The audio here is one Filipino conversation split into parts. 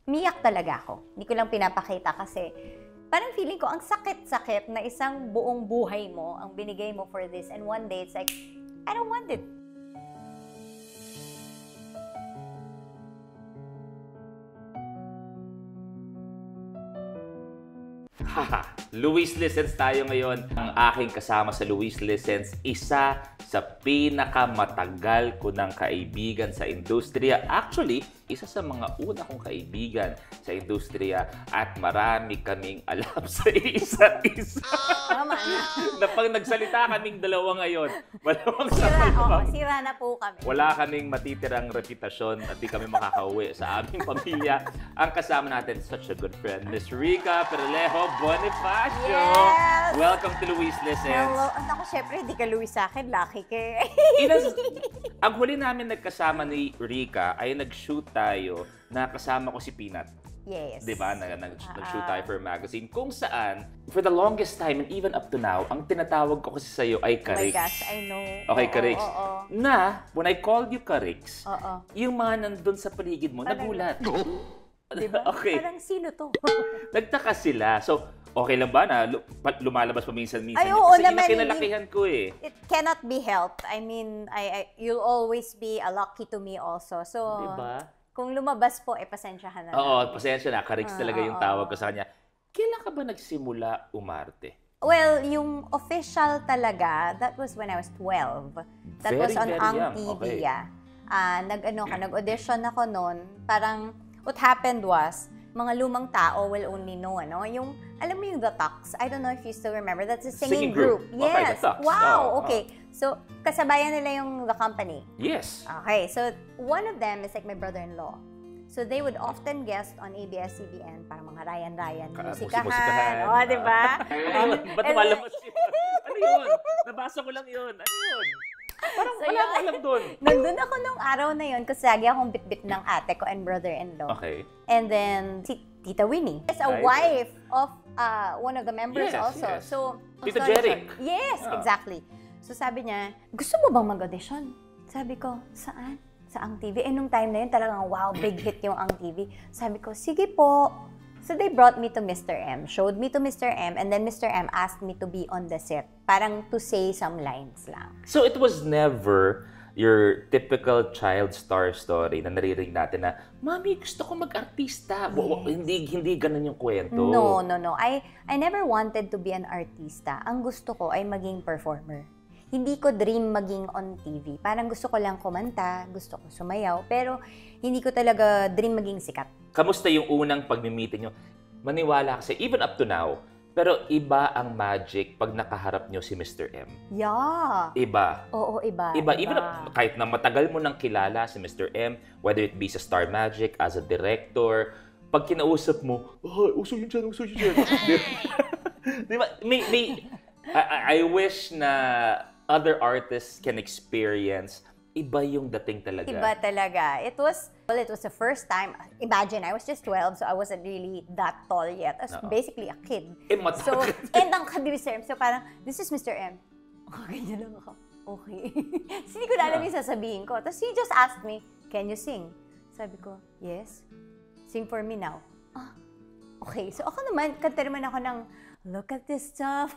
umiyak talaga ako. Hindi ko lang pinapakita kasi parang feeling ko ang sakit-sakit na isang buong buhay mo ang binigay mo for this. And one day, it's like, I don't want it. Haha, Luis Listens tayo ngayon. Ang aking kasama sa Luis Listens, isa sa pinakamatagal ko ng kaibigan sa industriya. Actually, isa sa mga una kong kaibigan sa industriya at marami kaming alam sa isa't isa. Tama na. Na pag nagsalita kaming dalawa ngayon, malamang sa Sira na po kami. wala kaming matitirang reputasyon at di kami makakauwi sa aming pamilya. Ang kasama natin, such a good friend, Miss Rica Perlejo Bonifacio. Yes! Welcome to Luis Listens. Hello. Ako, syempre, hindi ka Luis sa akin. Lucky ka. Ang huli namin nagkasama ni Rica ay nag-shoot tayo na kasama ko si Peanut. Yes. Diba? Nag-shoot tayo for a magazine. Kung saan, for the longest time and even up to now, ang tinatawag ko kasi sa'yo ay Karix. Oh my gosh, I know. Okay, Karix. Oo. Na, when I called you Karix, Oo. yung mga nandun sa paligid mo, nagulat. Diba? Okay. Parang sino to? Nagtaka sila. So, okay lang ba na lumalabas paminsan-minsan? Ay, oo Kasi naman, kinalakihan ko eh. It cannot be helped. I mean, you'll always be a lucky to me also. So, Diba? kung lumabas po, pasensyahan na lang. Oo, pasensya na. Karix talaga yung oo. tawag ko sa kanya. Kailan ka ba nagsimula umarte? Well, yung official talaga, that was when I was 12. That was on Very Ang young. TV, Okay. yeah. Nag-audition ako noon. Parang, what happened was, mga lumang tao will only know, yung, alam mo yung The Tucks? I don't know if you still remember. That's a singing group. Okay, Yes. The Tucks. Wow, Oh, okay. So, kasabayan nila yung The Company. Yes. Okay, so one of them is like my brother-in-law. So they would often guest on ABS-CBN, parang mga Ryan, musikahan. Musikahan. O, di ba? Ba't lumalabas yun? Ano yun? Nabasa ko lang yun. Ano yun? Parang So, wala ko alam doon. Nandun ako nung araw na yun kasi lagi akong bitbit ng ate ko and brother-in-law. Okay. And then, si Tita Winnie is a Right. wife of one of the members Yes, also. yes. So, Tito sorry, Jeric. sorry. Yes, Ah. exactly. So sabi niya, gusto mo bang mag-audition? Sabi ko, saan? Sa Ang TV. Eh, nung time na yun, talagang wow, big hit yung Ang TV. Sabi ko, sige po. So they brought me to Mr. M, showed me to Mr. M, and then Mr. M asked me to be on the set. Parang to say some lines lang. So it was never your typical child star story na naririnig natin na, Mami, gusto ko mag-artista. Hindi ganun yung kwento. No. I never wanted to be an artista. Ang gusto ko ay maging performer. Hindi ko dream maging on TV. Parang gusto ko lang kumanta, gusto ko sumayaw, pero hindi ko talaga dream maging sikat. Kamusta yung unang pag-meeting nyo? Maniwala kasi, even up to now, pero iba ang magic pag nakaharap nyo si Mr. M. Yeah. Iba. Oo, iba. Even kahit na matagal mo nang kilala si Mr. M, whether it be sa Star Magic, as a director, pag kinausap mo, uso yun dyan. Di ba? I wish na other artists can experience, iba yung dating talaga. Iba talaga. It was the first time. Imagine, I was just 12, so I wasn't really that tall yet. I was basically a kid. So, and ang Mr. M. So parang, this is Mr. M. Ganyan lang ako. Okay. Hindi ko na alam yung sasabihin ko. Tapos he just asked me, can you sing? Sabi ko, yes. Sing for me now. Okay. So ako naman, kanta naman ako ng, look at this stuff.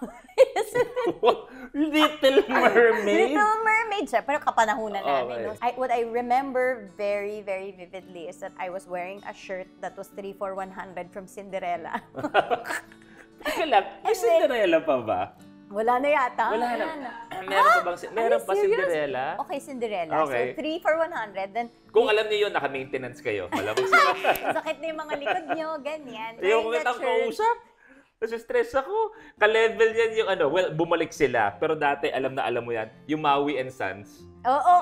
Little Mermaid? Little Mermaid siya, pero kapanahunan namin. Okay. No? What I remember very, very vividly is that I was wearing a shirt that was 3-4-100 from Cinderella. Teka lang, may Cinderella pa ba? Wala na yata. Wala na. Meron pa serious? Cinderella? Okay, Cinderella. Okay. So, 3-4-100. Then, Kung alam niyo yun, naka-maintenance kayo. Malamang sila. sakit na yung mga likod nyo, ganyan. Ayoko Wearing that kitang shirt. kausap. Kasi stress ako. Ka-level yan yung well, bumalik sila. Pero dati, alam mo yan, yung Maui and Sons. Oo.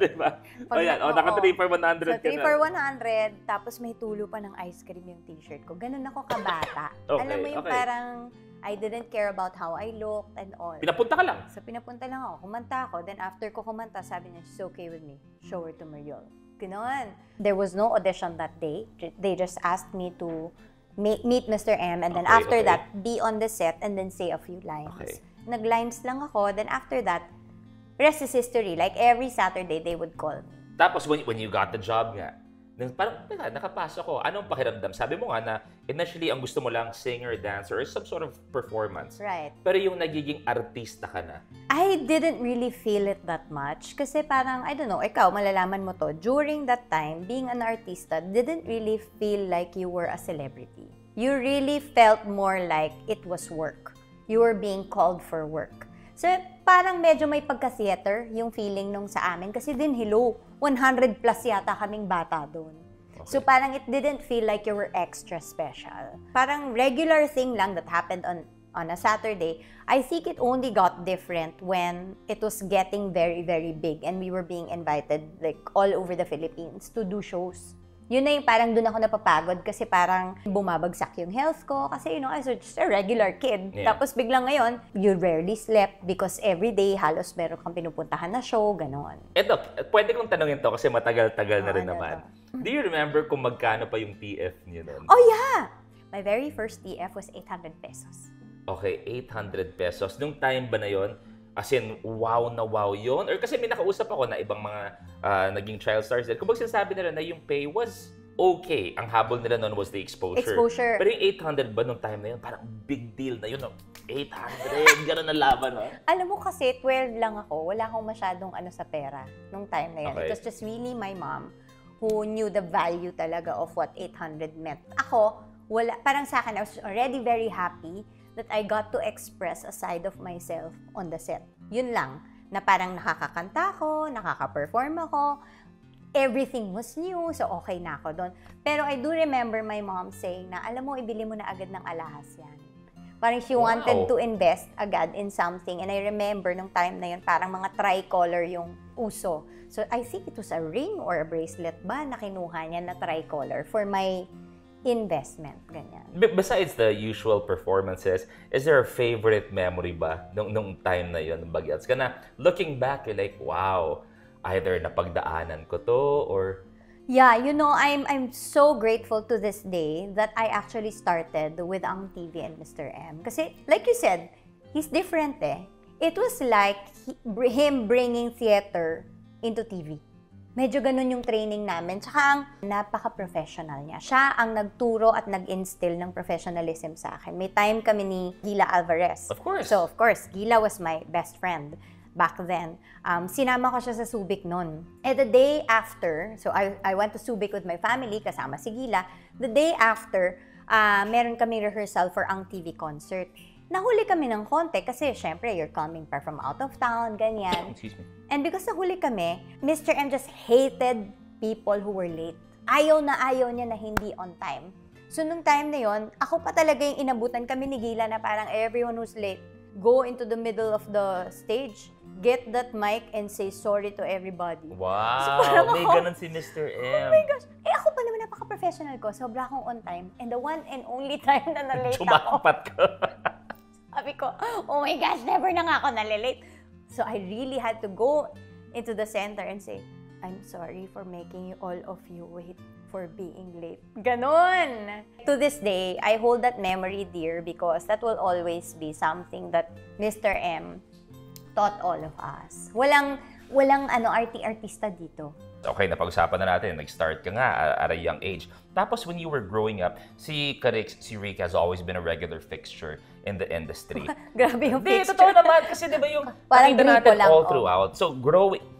Diba? Naka 3-4-100 So, ka na. 3-4-100, tapos may tulo pa ng ice cream yung t-shirt ko. Ganun ako kabata. Okay, Alam mo yung okay. parang, I didn't care about how I looked and all. Pinapunta ka lang. So, pinapunta lang ako. Kumanta ako. Then, after ko kumanta, sabi niya, she's okay with me. Show her to Mariol. Ganoon. There was no audition that day. They just asked me to meet Mr. M, and then after that, be on the set and then say a few lines. Okay. Nag-lines lang ako. Then after that, rest is history. Like every Saturday, they would call me. Tapos when you got the job nga, Parang, nakapasok ko. Anong pakiramdam? Sabi mo nga na initially, ang gusto mo lang singer, dancer, or some sort of performance. Right. Pero yung nagiging artista ka na. I didn't really feel it that much. Kasi parang, I don't know, ikaw, malalaman mo to. During that time, being an artista didn't really feel like you were a celebrity. You really felt more like it was work. You were being called for work. So, parang medyo may pagka-theater yung feeling nung sa amin. Kasi din, 100 plus yata kaming bata doon. Okay. So, parang it didn't feel like you were extra special. Parang regular thing lang that happened on a Saturday. I think it only got different when it was getting very, very big and we were being invited like all over the Philippines to do shows. Yun na yung parang doon ako napapagod kasi parang bumabagsak yung health ko kasi, I was just a regular kid. Yeah. Tapos biglang ngayon, you rarely slept because every day halos meron kang pinupuntahan na show, ganon. Eto, pwede kong tanongin to kasi matagal-tagal na rin naman. Do you remember kung magkano pa yung TF niyo noon? Oh yeah! My very first TF was 800 pesos. Okay, 800 pesos. Nung time ba na yon? As in, wow na wow yun? Or kasi may nakausap ako na ibang mga naging child stars din. Kung sinasabi nila na yung pay was okay. Ang habol nila noon was the exposure. Pero yung 800 ba nung time na yun? Parang big deal na yun. 800, gano'n na laban. No? Alam mo kasi, 12 lang ako. Wala akong masyadong sa pera nung time na yun. Okay. It was just really my mom who knew the value talaga of what 800 meant. Ako, parang sa akin, I was already very happy that I got to express a side of myself on the set. Yun lang, na parang nakakakanta ako, nakaka-perform ako, everything was new, so okay na ako doon. Pero I do remember my mom saying na, alam mo, ibili mo na agad ng alahas yan. Parang she wanted to invest agad in something. And I remember nung time na yun, parang mga tricolor yung uso. So I think it was a ring or a bracelet ba na kinuha niya na tricolor for my investment, ganyan. Besides the usual performances, is there a favorite memory ba nung time na yun, ng Bagets? Kana, looking back, you're like, wow, either napagdaanan ko to, or... Yeah, I'm so grateful to this day that I actually started with Ang TV and Mr. M. Kasi, like you said, he's different eh. It was like him bringing theater into TV. Medyo ganun yung training namin. Tsaka ang napaka-professional niya. Siya ang nagturo at nag-instill ng professionalism sa akin. May time kami ni Gila Alvarez. Of course. So, of course, Gila was my best friend back then. Sinama ko siya sa Subic noon. And the day after, so I went to Subic with my family, kasama si Gila. The day after, meron kami rehearsal for Ang TV concert. Nahuli kami ng konti kasi syempre you're coming from out of town, ganyan. Excuse me. And because nahuli kami, Mr. M just hated people who were late. Ayaw niya na hindi on time. So nung time na yon, ako pa talaga yung inabutan kami ni Gila na parang everyone who's late, go into the middle of the stage, get that mic and say sorry to everybody. Wow! So, may ganun si Mr. M. Oh my gosh! Ako pa naman napaka-professional ko. Sobra akong on time. And the one and only time na na-late ako. Chumakampat ka. Sabi ko, oh my gosh, never na nga ako nalilate. So I really had to go into the center and say, I'm sorry for making all of you wait for being late. Ganon! To this day, I hold that memory dear because that will always be something that Mr. M taught all of us. Walang artista dito. Okay, napag-usapan na natin. Nag-start ka nga at a young age. Tapos when you were growing up, si Rick has always been a regular fixture in the industry. Grabe yung fixture. Totoo naman. Kasi di ba yung parang nakita natin lang, all throughout. So,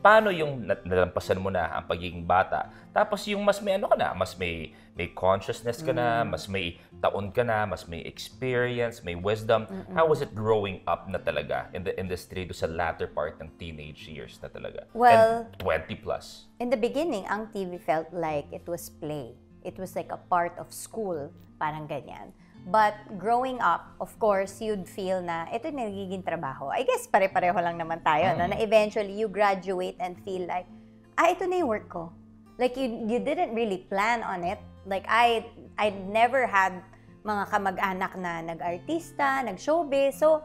paano yung nalampasan mo na ang pagiging bata? Tapos yung mas may mas may consciousness ka na, mas may taon ka na, mas may experience, may wisdom. How was it growing up na talaga in the industry do sa latter part ng teenage years na talaga? Well, and 20 plus. In the beginning, Ang TV felt like it was play. It was like a part of school, parang ganyan. But growing up, of course, you'd feel na ito yung nagiging trabaho. I guess pare-pareho lang naman tayo, no? Na eventually you graduate and feel like, ito na yung work ko. Like you didn't really plan on it. Like I never had mga kamag-anak na nag-artista, nag-showbiz. So,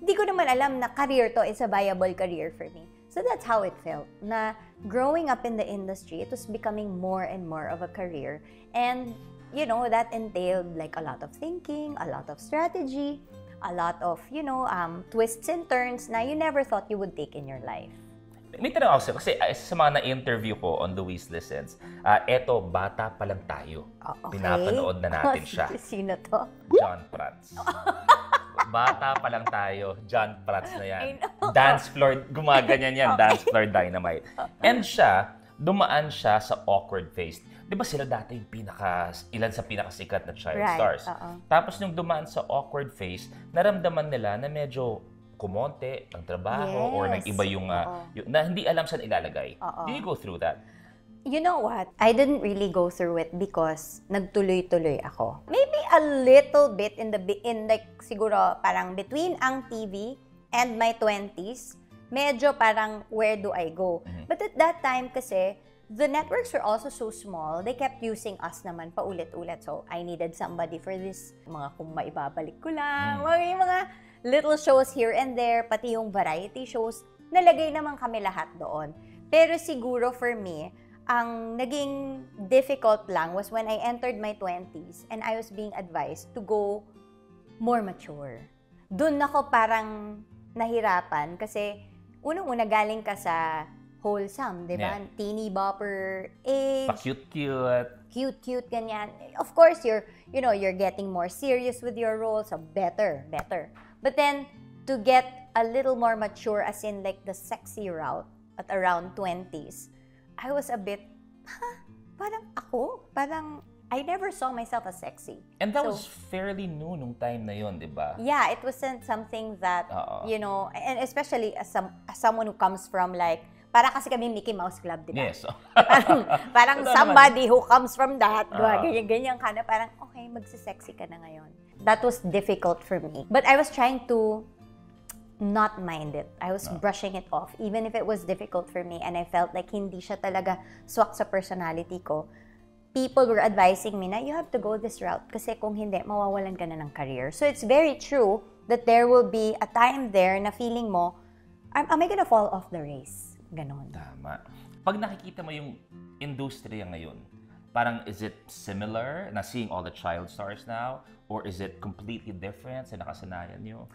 di ko naman alam na career to is a viable career for me. So that's how it felt. Na growing up in the industry, it was becoming more and more of a career. And, that entailed like a lot of thinking, a lot of strategy, a lot of, twists and turns na you never thought you would take in your life. May tanong ako sa'yo, kasi sa mga na-interview ko on Louise Listens, eto, bata pa lang tayo. Okay. Pinapanood na natin siya. Sino to? John Prats. Bata pa lang tayo, John Prats na yan. Dance floor, gumaganyan yan, dance floor dynamite. And dumaan siya sa awkward phase. Di ba sila dati yung ilan sa pinakasikat na child stars? Tapos nung dumaan sa awkward phase, naramdaman nila na medyo kumonte ang trabaho or nag-iba yung na hindi alam saan ilalagay. Do you go through that? You know what? I didn't really go through it because nagtuloy-tuloy ako. Maybe a little bit in like siguro parang between ang TV and my 20s, medyo parang where do I go? But at that time kasi, the networks were also so small, they kept using us naman paulit-ulit. So, I needed somebody for this, kung maibabalik ko lang, mga little shows here and there, pati yung variety shows, nalagay naman kami lahat doon. Pero siguro for me, ang naging difficult lang was when I entered my 20s and I was being advised to go more mature. Doon ako parang nahirapan kasi unang-una galing ka sa wholesome, di ba? Yeah. Teeny bopper age. Pa-cute-cute. Cute-cute, ganyan. Of course, you're getting more serious with your role, so better. But then, to get a little more mature, as in like the sexy route at around 20s, I was a bit, parang I never saw myself as sexy. And that was fairly new nung time na yon, di ba? Yeah, it wasn't something that, and especially as someone who comes from like, para kasi kami Mickey Mouse Club, di ba? Yes. parang somebody who comes from that, ganyan ka na, parang, okay, magsisexy ka na ngayon. That was difficult for me. But I was trying to not mind it. I was brushing it off, even if it was difficult for me and I felt like hindi siya talaga swak sa personality ko. People were advising me na you have to go this route kasi kung hindi, mawawalan ka na ng career. So it's very true that there will be a time there na feeling mo, am I gonna fall off the race? Ganon. Tama. Pag nakikita mo yung industriya ngayon, parang is it similar na seeing all the child stars now? Or is it completely different sa nakasanayan nyo?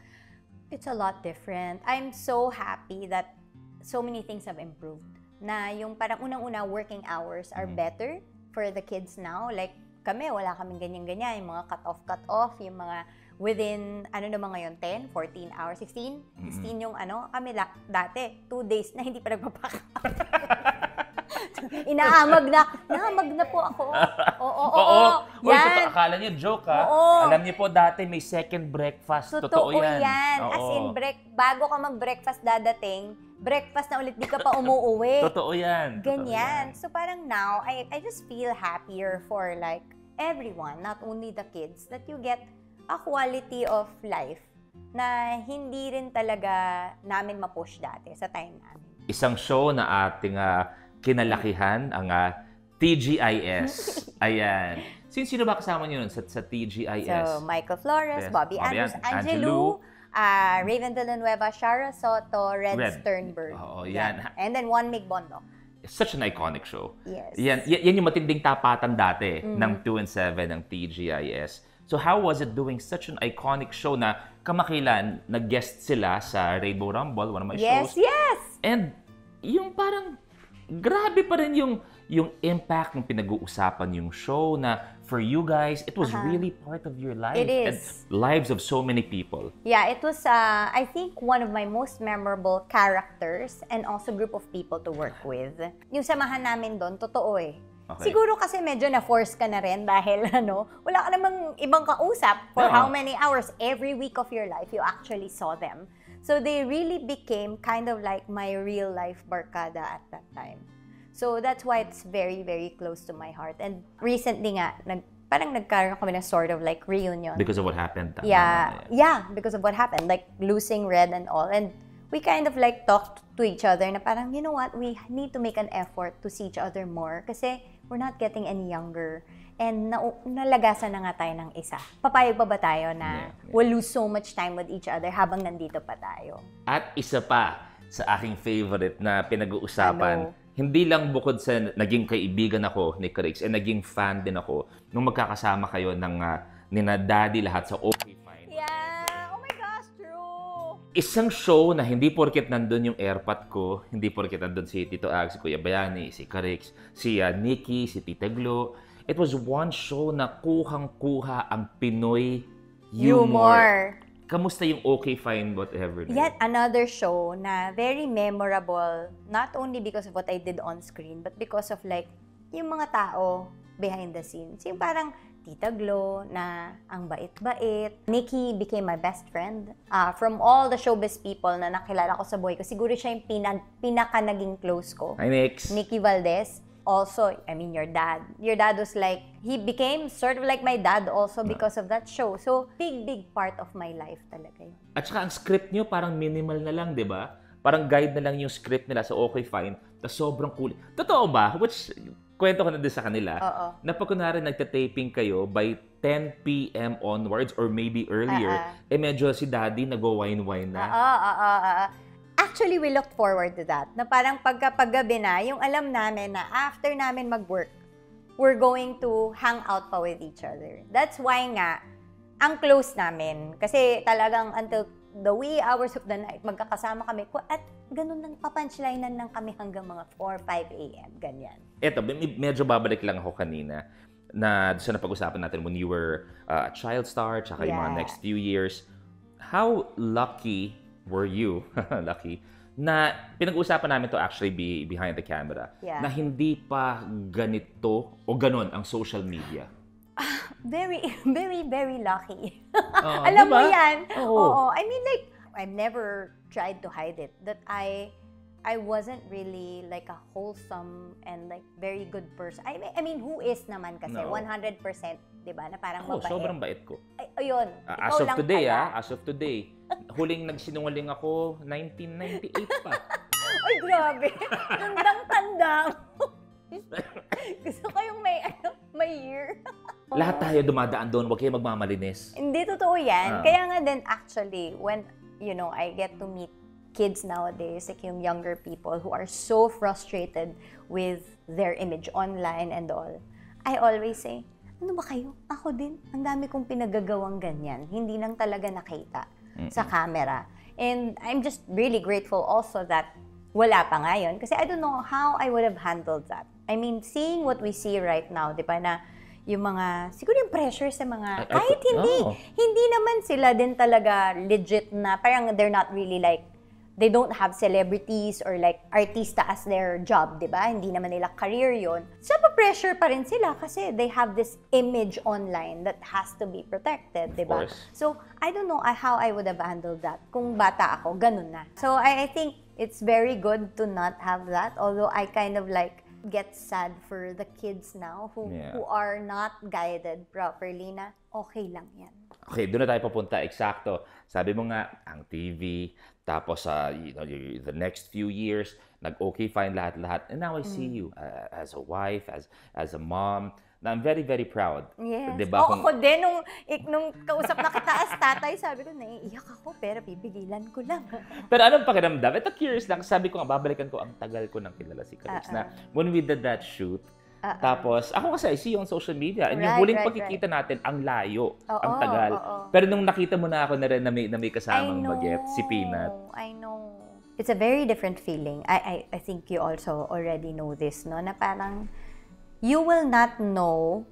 It's a lot different. I'm so happy that so many things have improved. Na yung parang unang-una working hours are better for the kids now. Like kami, wala kaming ganyan-ganyan. Yung mga cut-off, yung mga within, naman ngayon, 10, 14 hours, 16? 16 yung kami dati, 2 days na hindi pa nagpapack. Nahamag na po ako. Oo. Yan. Akala niyo joke ha? Alam niyo po dati may second breakfast. Totoo yan. As in, bago ka mag-breakfast dadating, breakfast na ulit, di ka pa umuuwi. Totoo yan. Ganyan. So parang now, I just feel happier for like everyone, not only the kids, that you get a quality of life na hindi rin talaga namin ma-push dati sa time namin. Isang show na ating kinalakihan, ang TGIS. Ayan. Sino ba kasama niyo nun sa TGIS? So, Michael Flores, Bobby Andrews, Angelou, Raven Villanueva, Shara Soto, Red Sternberg. Oo, yan. Yeah. And then Juan Migbondok. Such an iconic show. Yes. Yan yung matinding tapatan dati ng 2 and 7 ng TGIS. So how was it doing such an iconic show na kamakailan nag-guest sila sa Rainbow Rumble, one of my shows? Yes! And yung parang grabe pa rin yung impact ng pinag-uusapan yung show na for you guys, it was really part of your life. It is. And lives of so many people. Yeah, it was, I think, one of my most memorable characters and also group of people to work with. Yung samahan namin doon, totoo eh. Okay. Siguro kasi medyo na-force ka na rin dahil wala ka namang ibang kausap for how many hours every week of your life you actually saw them. So they really became kind of like my real life barkada at that time. So that's why it's very, very close to my heart. And recently nga, parang nagkaroon kami ng sort of like reunion. Because of what happened? Yeah, because of what happened. Like losing Red and all. And we kind of like talked to each other na parang, you know what, we need to make an effort to see each other more kasi we're not getting any younger. And nalagasan na nga tayo ng isa. Papayag pa ba tayo na we'll lose so much time with each other habang nandito pa tayo? At isa pa sa aking favorite na pinag-uusapan, hindi lang bukod sa naging kaibigan ako ni Crix, naging fan din ako nung magkakasama kayo ng nina Daddy lahat sa Okay Fine. Yeah! Oh my gosh, true! isang show na hindi porket nandun yung airpot ko, hindi porket nandun si Tito Ag, si Kuya Bayani, si Karix, si Nikki, si Tita Glo. It was one show na kuhang-kuha ang Pinoy humor. Kamusta yung Okay Fine Whatever? Yet another show na very memorable, not only because of what I did on screen, but because of like, yung mga tao behind the scenes. Yung parang Tita Glo na ang bait-bait. Nikki became my best friend. From all the showbiz people na nakilala ko sa buhay ko, siguro siya yung pinaka naging close ko. Hi, Nix. Nikki Valdez. Also, I mean, your dad. Your dad was like, he became sort of like my dad also because of that show. So, big part of my life talaga yun. At saka ang script nyo parang minimal na lang, di ba? Parang guide na lang yung script nila sa Okay Fine, na sobrang cool. Totoo ba? Which, kwento ko na din sa kanila, na pag kunwari nagta-taping kayo by 10 p.m. onwards or maybe earlier, medyo si daddy nag-wine-wine na. Actually, we looked forward to that. Na parang paggabi na, yung alam namin na after namin mag-work, we're going to hang out pa with each other. That's why nga, ang close namin. Kasi talagang until the wee hours of the night, magkakasama kami. At ganun lang, papunchlinean lang kami hanggang mga 4, 5 a.m. Ganyan. Eto, medyo babalik lang ako kanina na sa napag-usapan natin when you were a child star, tsaka yung mga next few years. How lucky were you, lucky, na pinag-uusapan namin to actually be behind the camera, na hindi pa ganito o ganon ang social media? Very lucky. Alam mo yan? Oo. I mean, like, I've never tried to hide it. That I wasn't really like a wholesome and like very good person. I mean, who is naman kasi? 100%, di ba? Na parang mabait. Sobrang bait ko. Ayun. As of today, as of today. Huling nagsinungaling ako, 1998 pa. Ay, grabe. Tandang-tanda mo. Gusto ko yung may year. Lahat tayo dumadaan doon, huwag kayo magmamalinis. Hindi, totoo yan. Kaya nga din actually, when, I get to meet kids nowadays, like yung younger people who are so frustrated with their image online and all, I always say, ano ba kayo? Ako din. Ang dami kong pinagagawang ganyan. Hindi lang talaga nakita sa camera. And I'm just really grateful also that wala pa ngayon. Kasi I don't know how I would have handled that. I mean, seeing what we see right now, di ba, na yung mga, siguro yung pressure sa mga, kahit hindi naman sila din talaga legit na, parang they're not really like, they don't have celebrities or like artista as their job, di ba? Hindi naman nila career yon. Pressure pa rin sila kasi they have this image online that has to be protected, di ba? So, I don't know how I would have handled that. Kung bata ako, ganun na. So, I think it's very good to not have that, although I kind of like get sad for the kids now who are not guided properly na okay lang yan. Okay, doon na tayo papunta. Eksakto. Sabi mo nga, ang TV, tapos the next few years, nag-okay fine lahat-lahat. And now I see you as a wife, as a mom, na I'm very, very proud. Yes. Diba, ako din, nung kausap na kita as tatay, sabi ko, naiiyak ako, pero pipigilan ko lang. Pero anong pakiramdam? Ito curious lang, sabi ko nga, babalikan ko, ang tagal ko nang kilala si Karix na when we did that shoot, tapos, ako kasi I see you on social media. And yung huling pagkikita natin, ang layo, ang tagal. Pero nung nakita mo na ako na rin na may kasamang baget, si Peanut. I know. It's a very different feeling. I think you also already know this, no? Na parang, you will not know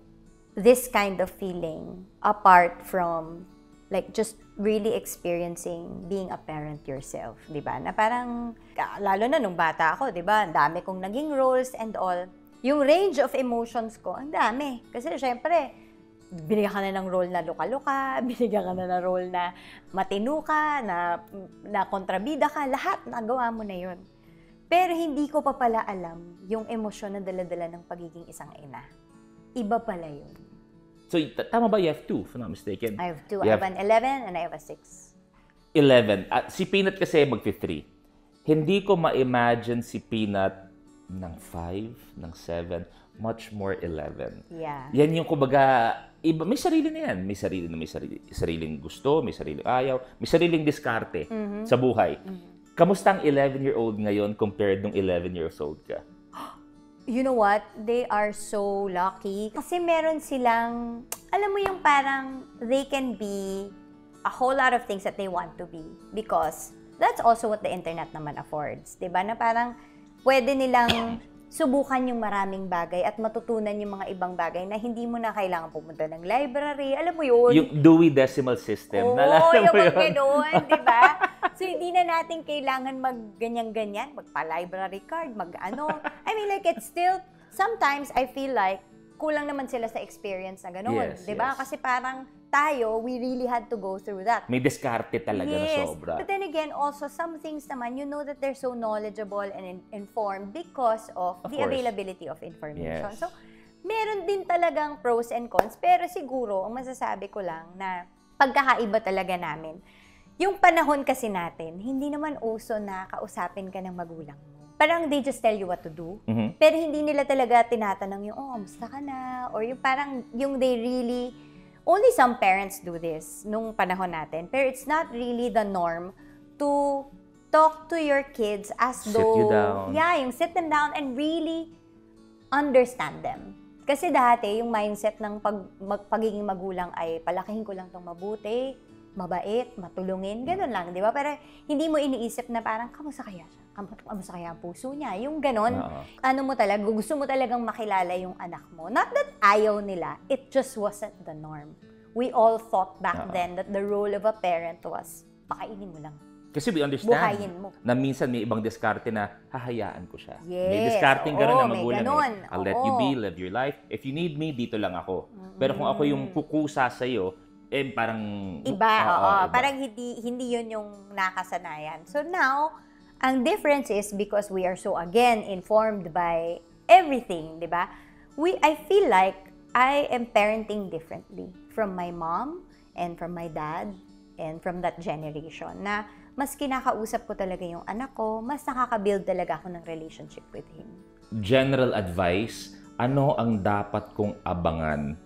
this kind of feeling apart from like just really experiencing being a parent yourself, di ba? Na parang, lalo na nung bata ako, di ba? Ang dami kong naging roles and all. Yung range of emotions ko, ang dami. Kasi syempre, binigyan ka na ng role na luka-luka, binigyan ka na ng role na matino ka, na kontrabida ka, lahat nagawa mo na yun. Pero hindi ko pa pala alam yung emosyon na dala-dala ng pagiging isang ina. Iba pala yun. So, tama ba? You have two, if I'm not mistaken? I have two. I have an 11 and I have a 6. 11. Si Peanut kasi mag-3. Hindi ko ma-imagine si Peanut ng 5, ng 7, much more 11. Yeah. Yan yung kumbaga, iba, may sarili na yan. May sariling gusto, may sariling ayaw, may sariling diskarte sa buhay. Kamusta ang 11-year-old ngayon compared nung 11 years old ka? You know what? They are so lucky. Kasi meron silang, alam mo yung parang they can be a whole lot of things that they want to be because that's also what the internet naman affords. Diba? Na parang pwede nilang subukan yung maraming bagay at matutunan yung mga ibang bagay na hindi mo na kailangan pumunta ng library. Alam mo yun? Yung Dewey Decimal System. Oo, yung gano'n, di ba? So, hindi na natin kailangan mag-ganyan-ganyan, magpa-library card, mag-ano. I mean, like, it's still, sometimes I feel like kulang naman sila sa experience na gano'n. Di ba? Kasi parang tayo, we really had to go through that. May diskarte talaga na sobra. But then again, also, some things naman, you know that they're so knowledgeable and informed because of the availability of information. Yes. So, meron din talagang pros and cons, pero siguro, ang masasabi ko lang na pagkakaiba talaga namin, yung panahon kasi natin, hindi naman uso na kausapin ka ng magulang mo. Parang they just tell you what to do, pero hindi nila talaga tinatanong yung, kamusta ka na? Or yung parang, yung they really, only some parents do this nung panahon natin, pero it's not really the norm to talk to your kids as though... Sit you down. Yeah, yung sit them down and really understand them. Kasi dati, yung mindset ng pagiging magulang ay palakihin ko lang tong mabuti, mabait, matulungin, ganun lang, di ba? Pero hindi mo iniisip na parang, kamusta kaya siya? Kamusta kaya ang puso niya? Yung ganun, ano mo talaga, gusto mo talagang makilala yung anak mo. Not that ayaw nila, it just wasn't the norm. We all thought back then that the role of a parent was, pakainin mo lang. Kasi we understand buhayin mo. Na minsan may ibang diskarte na hahayaan ko siya. Yes. May diskarting gano'n na magulang. I'll let you be, live your life. If you need me, dito lang ako. Pero kung ako yung kukusa sa'yo, parang... Iba. Parang hindi yun yung nakasanayan. So now, ang difference is because we are so, again, informed by everything, di ba? I feel like I am parenting differently from my mom and from my dad and from that generation na mas kinakausap ko talaga yung anak ko, mas nakaka-build talaga ako ng relationship with him. General advice, ano ang dapat kong abangan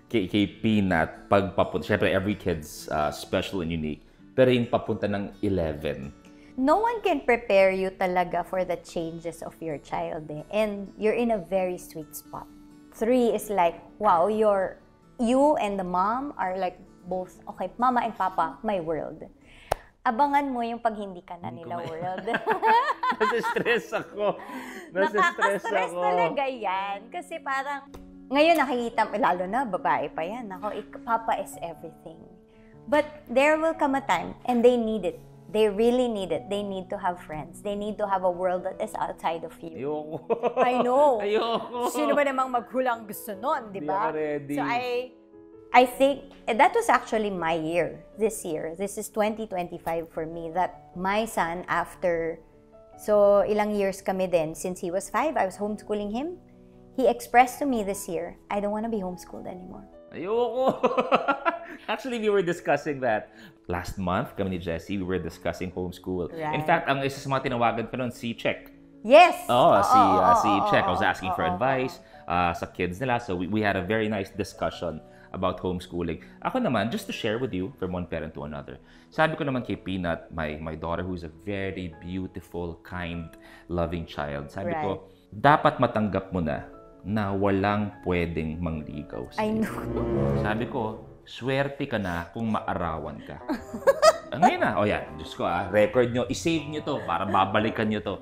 kay Peanut pagpapunta? Siyempre, every kid's special and unique. Pero yung papunta ng 11. No one can prepare you talaga for the changes of your child. And you're in a very sweet spot. 3 is like, wow, you and the mom are like both, okay, mama and papa, my world. Abangan mo yung pag hindi ka na nila world. Nasa-stress ako. Nakaka-stress talaga yan. Kasi parang, ngayon nakikita, lalo na, babae pa yan. Ako, papa is everything. But there will come a time, and they need it. They really need it. They need to have friends. They need to have a world that is outside of you. Ayoko. I know. Ayoko. Sino ba namang maghulang gusto nun, di ba? Ready. So I think that was actually my year, this year. This is 2025 for me, that my son after, so ilang years kami din, since he was 5, I was homeschooling him. He expressed to me this year, I don't want to be homeschooled anymore. Ayoko. Actually, we were discussing that last month. Kami ni Jessie, we were discussing homeschool. Right. In fact, ang isa sa mga tinawagan ko noon, si Check. Yes! Si Check. I was asking for advice sa kids nila. So we had a very nice discussion about homeschooling. Ako naman, just to share with you from one parent to another. Sabi ko naman kay Peanut, my daughter who's a very beautiful, kind, loving child. Sabi ko, dapat matanggap mo na walang pwedeng mangligaw sa'yo. I know. Sabi ko, swerte ka na kung maarawan ka. Ngayon na, yan, Diyos ko record nyo, isave nyo to para babalikan nyo to.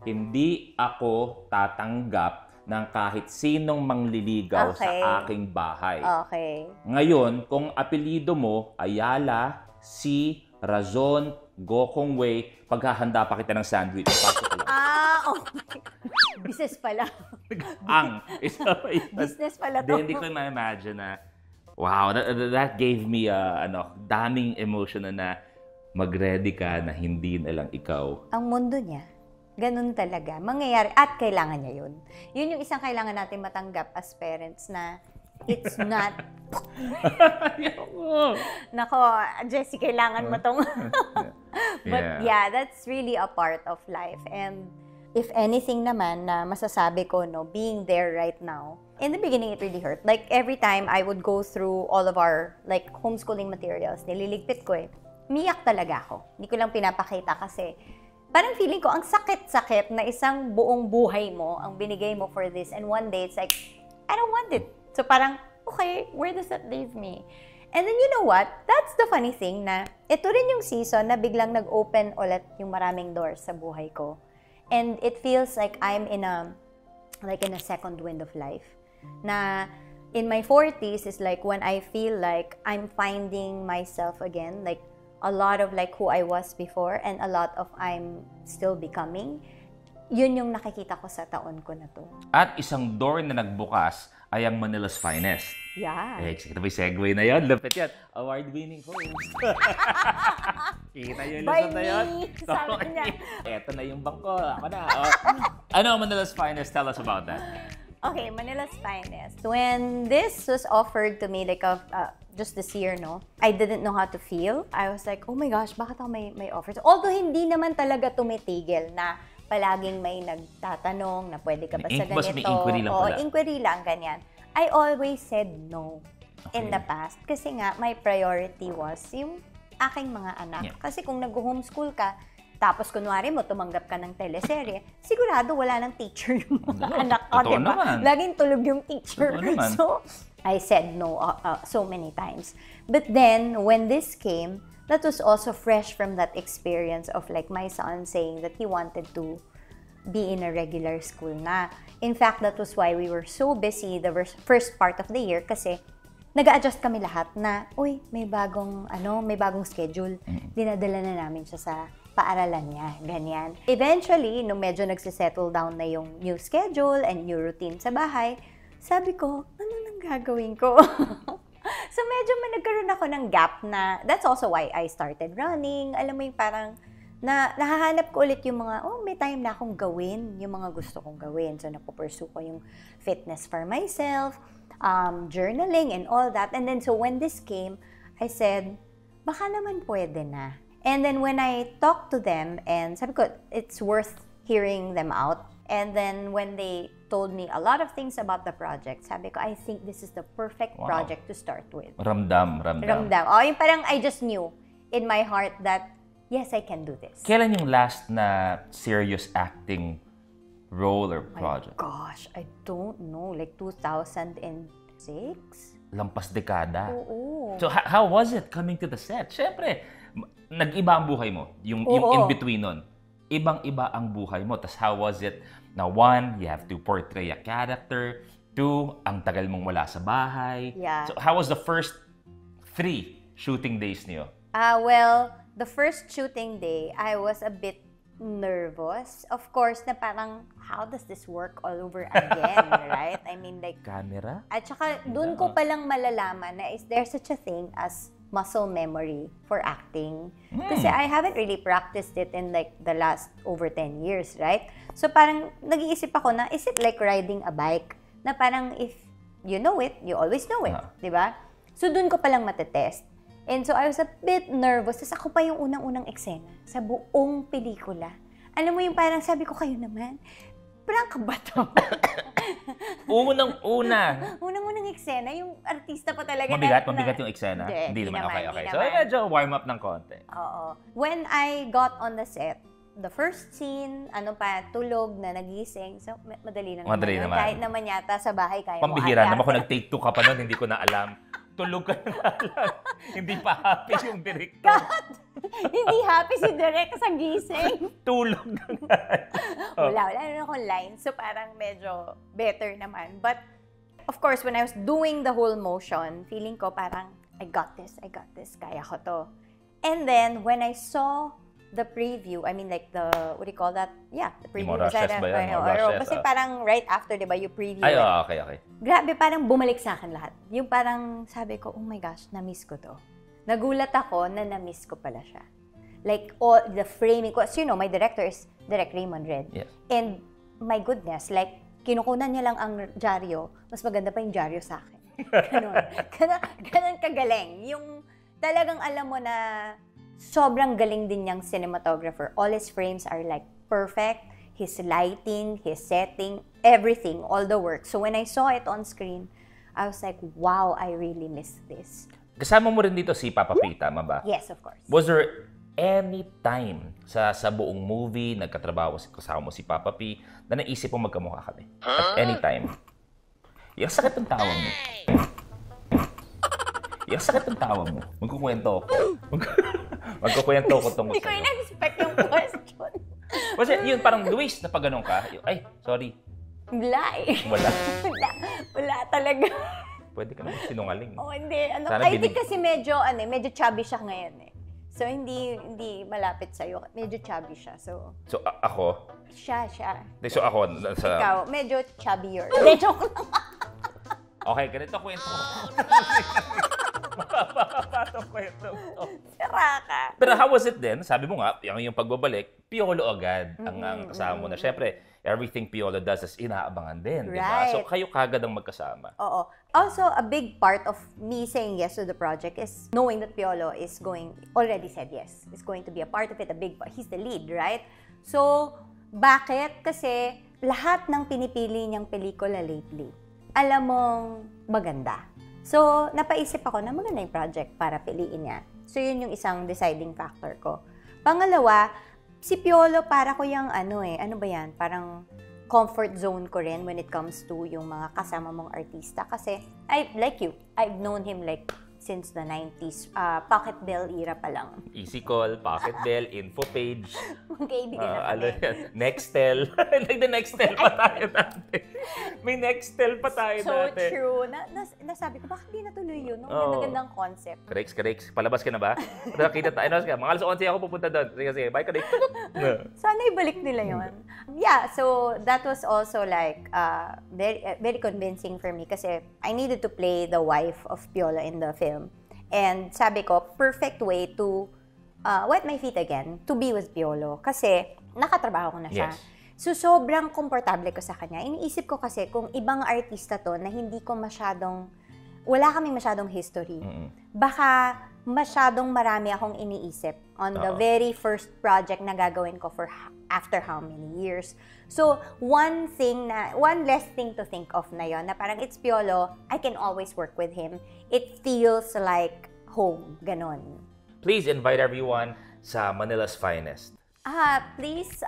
Hindi ako tatanggap ng kahit sinong mangliligaw sa aking bahay. Okay. Ngayon, kung apelido mo, Ayala, Si, Razon, Gokong Wei, paghahanda pa kita ng sandwich. Pasok ka lang. Okay. Business pala. Business pala to. Hindi ko ma-imagine na, wow, that gave me daming emotion na mag-ready ka na hindi na lang ikaw. Ang mundo niya, ganun talaga. Mangyayari at kailangan niya yun. Yun yung isang kailangan natin matanggap as parents na it's not... Nako, Jessie, kailangan mo tong... But yeah, that's really a part of life. And if anything naman na masasabi ko, being there right now, in the beginning, it really hurt. Like, every time I would go through all of our, like, homeschooling materials, nililigpit ko Miyak talaga ako. Hindi ko lang pinapakita kasi parang feeling ko, ang sakit-sakit na isang buong buhay mo, ang binigay mo for this, and one day, it's like, I don't want it. So parang, okay, where does that leave me? And then you know what? That's the funny thing na ito rin yung season na biglang nag-open ulit yung maraming doors sa buhay ko. And it feels like I'm in a second wind of life. Na in my 40s is like when I feel like I'm finding myself again, like a lot of like who I was before and a lot of I'm still becoming. Yun yung nakikita ko sa taon ko na to. At isang door na nagbukas ay ang Manila's Finest. Yeah. Kita ba yung segue na yun? Lapit yan. Award-winning host. Kita yun. By na yun. Sabi niya. Eto na yung bangko. Ako na. Ano ang Manila's Finest? Tell us about that. Okay, Manila's Finest. When this was offered to me like just this year, no? I didn't know how to feel. I was like, oh my gosh, bakit ako may offers? Although hindi naman talaga tumitigil na palaging may nagtatanong na pwede ka ba sa ganito. Mas may inquiry lang pala. Inquiry lang, ganyan. I always said no in the past. Kasi nga, my priority was yung aking mga anak. Yeah. Kasi kung nag-homeschool ka, tapos kunwari mo, tumanggap ka ng teleserye, sigurado wala ng teacher yung mga anak ko, diba? Laging tulog yung teacher. So, I said no so many times. But then, when this came, that was also fresh from that experience of like my son saying that he wanted to be in a regular school na. In fact, that was why we were so busy the first part of the year kasi nag-a-adjust kami lahat na, uy, may bagong schedule. Dinadala na namin siya sa paaralan niya, ganyan. Eventually, nung medyo nagsisettle down na yung new schedule and new routine sa bahay, sabi ko, ano nang gagawin ko? So, medyo nagkaroon ako ng gap na, that's also why I started running. Alam mo yung parang, nahahanap ko ulit yung mga, may time na akong gawin, yung mga gusto kong gawin. So, napupursue ko yung fitness for myself, journaling and all that. And then, so when this came, I said, baka naman pwede na. And then, when I talked to them, and sabi ko, it's worth hearing them out. And then, when they told me a lot of things about the project, sabi ko, I think this is the perfect project to start with. Ramdam. Yung parang I just knew in my heart that, yes, I can do this. Kailan yung last na serious acting role or project? Oh my gosh, I don't know. Like 2006? Lampas dekada. Oo. So, how was it coming to the set? Siyempre, nag-iba ang buhay mo. Yung in-between nun. Ibang-iba ang buhay mo. Tapos how was it? Now, one, you have to portray a character. Two, ang tagal mong wala sa bahay. Yeah. So how was the first 3 shooting days niyo? Well, the first shooting day, I was a bit nervous. Of course, na parang, how does this work all over again, right? I mean, like... Camera? At saka, dun ko palang malalaman na is there such a thing as muscle memory for acting. Kasi I haven't really practiced it in like the last over 10 years, right? So parang nag-iisip ako na, is it like riding a bike? Na parang if you know it, you always know it, di ba? So dun ko palang matetest. And so I was a bit nervous. Tapos ako pa yung unang-unang eksena sa buong pelikula. Alam mo yung parang sabi ko, kayo naman, prank ba to? Unang-unang eksena, yung artista pa talaga Mabigat yung eksena? Hindi naman. Okay. So, medyo warm up ng konti. Oo. When I got on the set, the first scene, tulog na nagising. So, madali lang naman. Kahit naman yata sa bahay, kaya mo Pambihira naman kung nag-take 2 ka pa nun, hindi ko na alam. Tulog ka na lang. Hindi pa happy yung director. Hindi happy si Direk sa gising. Tulog na nga. Wala na akong lines. So parang medyo better naman. But of course, when I was doing the whole motion, feeling ko parang, I got this, kaya ko to. And then, when I saw the preview, I mean like the, what do you call that? Yeah, the preview. Kasi parang right after, di ba, you preview it. Okay. Grabe, parang bumalik sa akin lahat. Yung parang sabi ko, oh my gosh, na-miss ko to. Nagulat ako na na-miss ko pala siya. Like, all the framing ko. So, my director is Direk Raymond Red. Yes. And my goodness, like, kinukunan niya lang ang dyaryo, mas maganda pa yung dyaryo sa akin. Ganon kagaling. Yung talagang alam mo na sobrang galing din niyang cinematographer. All his frames are like perfect. His lighting, his setting, everything, all the work. So when I saw it on screen, I was like, wow, I really missed this. Kasama mo rin dito si Papa P, tama ba? Yes, of course. Was there any time sa buong movie, nagkatrabaho kasama mo si Papa P, na naisip mo magkamukha kami? At any time? Yung sakit ng tawag mo. Yung sakit ng tawa mo. Magkukwento ako. Magkukwento ako tungkol sa'yo. Hindi ko in-expect yung question. Kasi yun, parang Luis, na pag ganun ka, ay, sorry. Wala eh. Wala talaga. Pwede ka naman sinungaling. Hindi. I think kasi medyo chubby siya ngayon eh. So, hindi malapit sa'yo. Medyo chubby siya. So ako? Siya. So, ako? Ikaw, medyo chubbier. Hindi, joke lang. Okay, ganito kwento. Mapapatong kwento. Sira ka. Pero how was it then? Sabi mo nga, yung pagbabalik, Piolo agad ang kasama mo na. Siyempre, everything Piolo does is inaabangan din, di ba? So, kayo kagad ang magkasama. Oo. Also, a big part of me saying yes to the project is knowing that Piolo already said yes. Is going to be a part of it, a big part. He's the lead, right? So, bakit? Kasi lahat ng pinipili niyang pelikula lately, alam mong maganda. So, napaisip ako na maganda yung project para piliin niya. So, yun yung isang deciding factor ko. Pangalawa, si Piolo para ko yung ano ba yan? Parang comfort zone ko rin when it comes to yung mga kasama mong artista. Kasi, I've known him like since the 90s. Pocket Bell era pa lang. Easy Call, Pocket Bell, Info Page. Magkaibigan na kami. Nextel. Nextel pa tayo dati. May Nextel pa tayo dati. So true. Nasabi ko, bakit di natuloy yun? Ganda-gandang concept. Kareks. Palabas ka na ba? Nakita tayo. Mga alas 11 ako pupunta doon. Sige. Bye, Kareks. Sana ibalik nila yun. Yeah, so that was also like very, very convincing for me kasi I needed to play the wife of Piolo in the film. And sabi ko, perfect way to wet my feet again, to be with Piolo. Kasi nakatrabaho ko na siya. Yes. So, sobrang komportable ko sa kanya. Iniisip ko kasi kung ibang artista to na wala kaming masyadong history, baka masyadong marami akong iniisip on the very first project na gagawin ko for after how many years. So, one less thing to think of na yon na parang it's Piolo, I can always work with him. It feels like home, ganon. Please invite everyone sa Manila's Finest. Please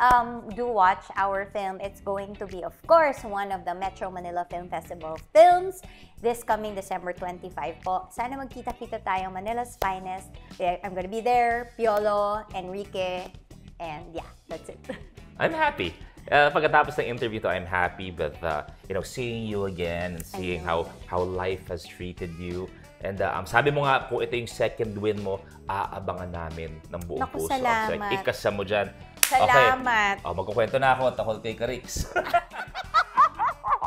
do watch our film. It's going to be, of course, one of the Metro Manila Film Festival films this coming December 25 po. Sana magkita-kita tayo, Manila's Finest. I'm gonna be there, Piolo, Enrique, and yeah, that's it. I'm happy. Pagkatapos ng interview to, I'm happy with seeing you again and seeing how life has treated you. And sabi mo nga, kung ito yung second win mo, aabangan namin ng buong puso. Salamat. Ikasa mo dyan. Salamat. Okay. Magkukwento na ako at ako kay Karix.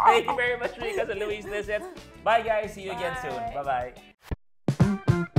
Thank you very much, Rika, sa Luis Lizet. Bye, guys. See you again soon. Bye-bye.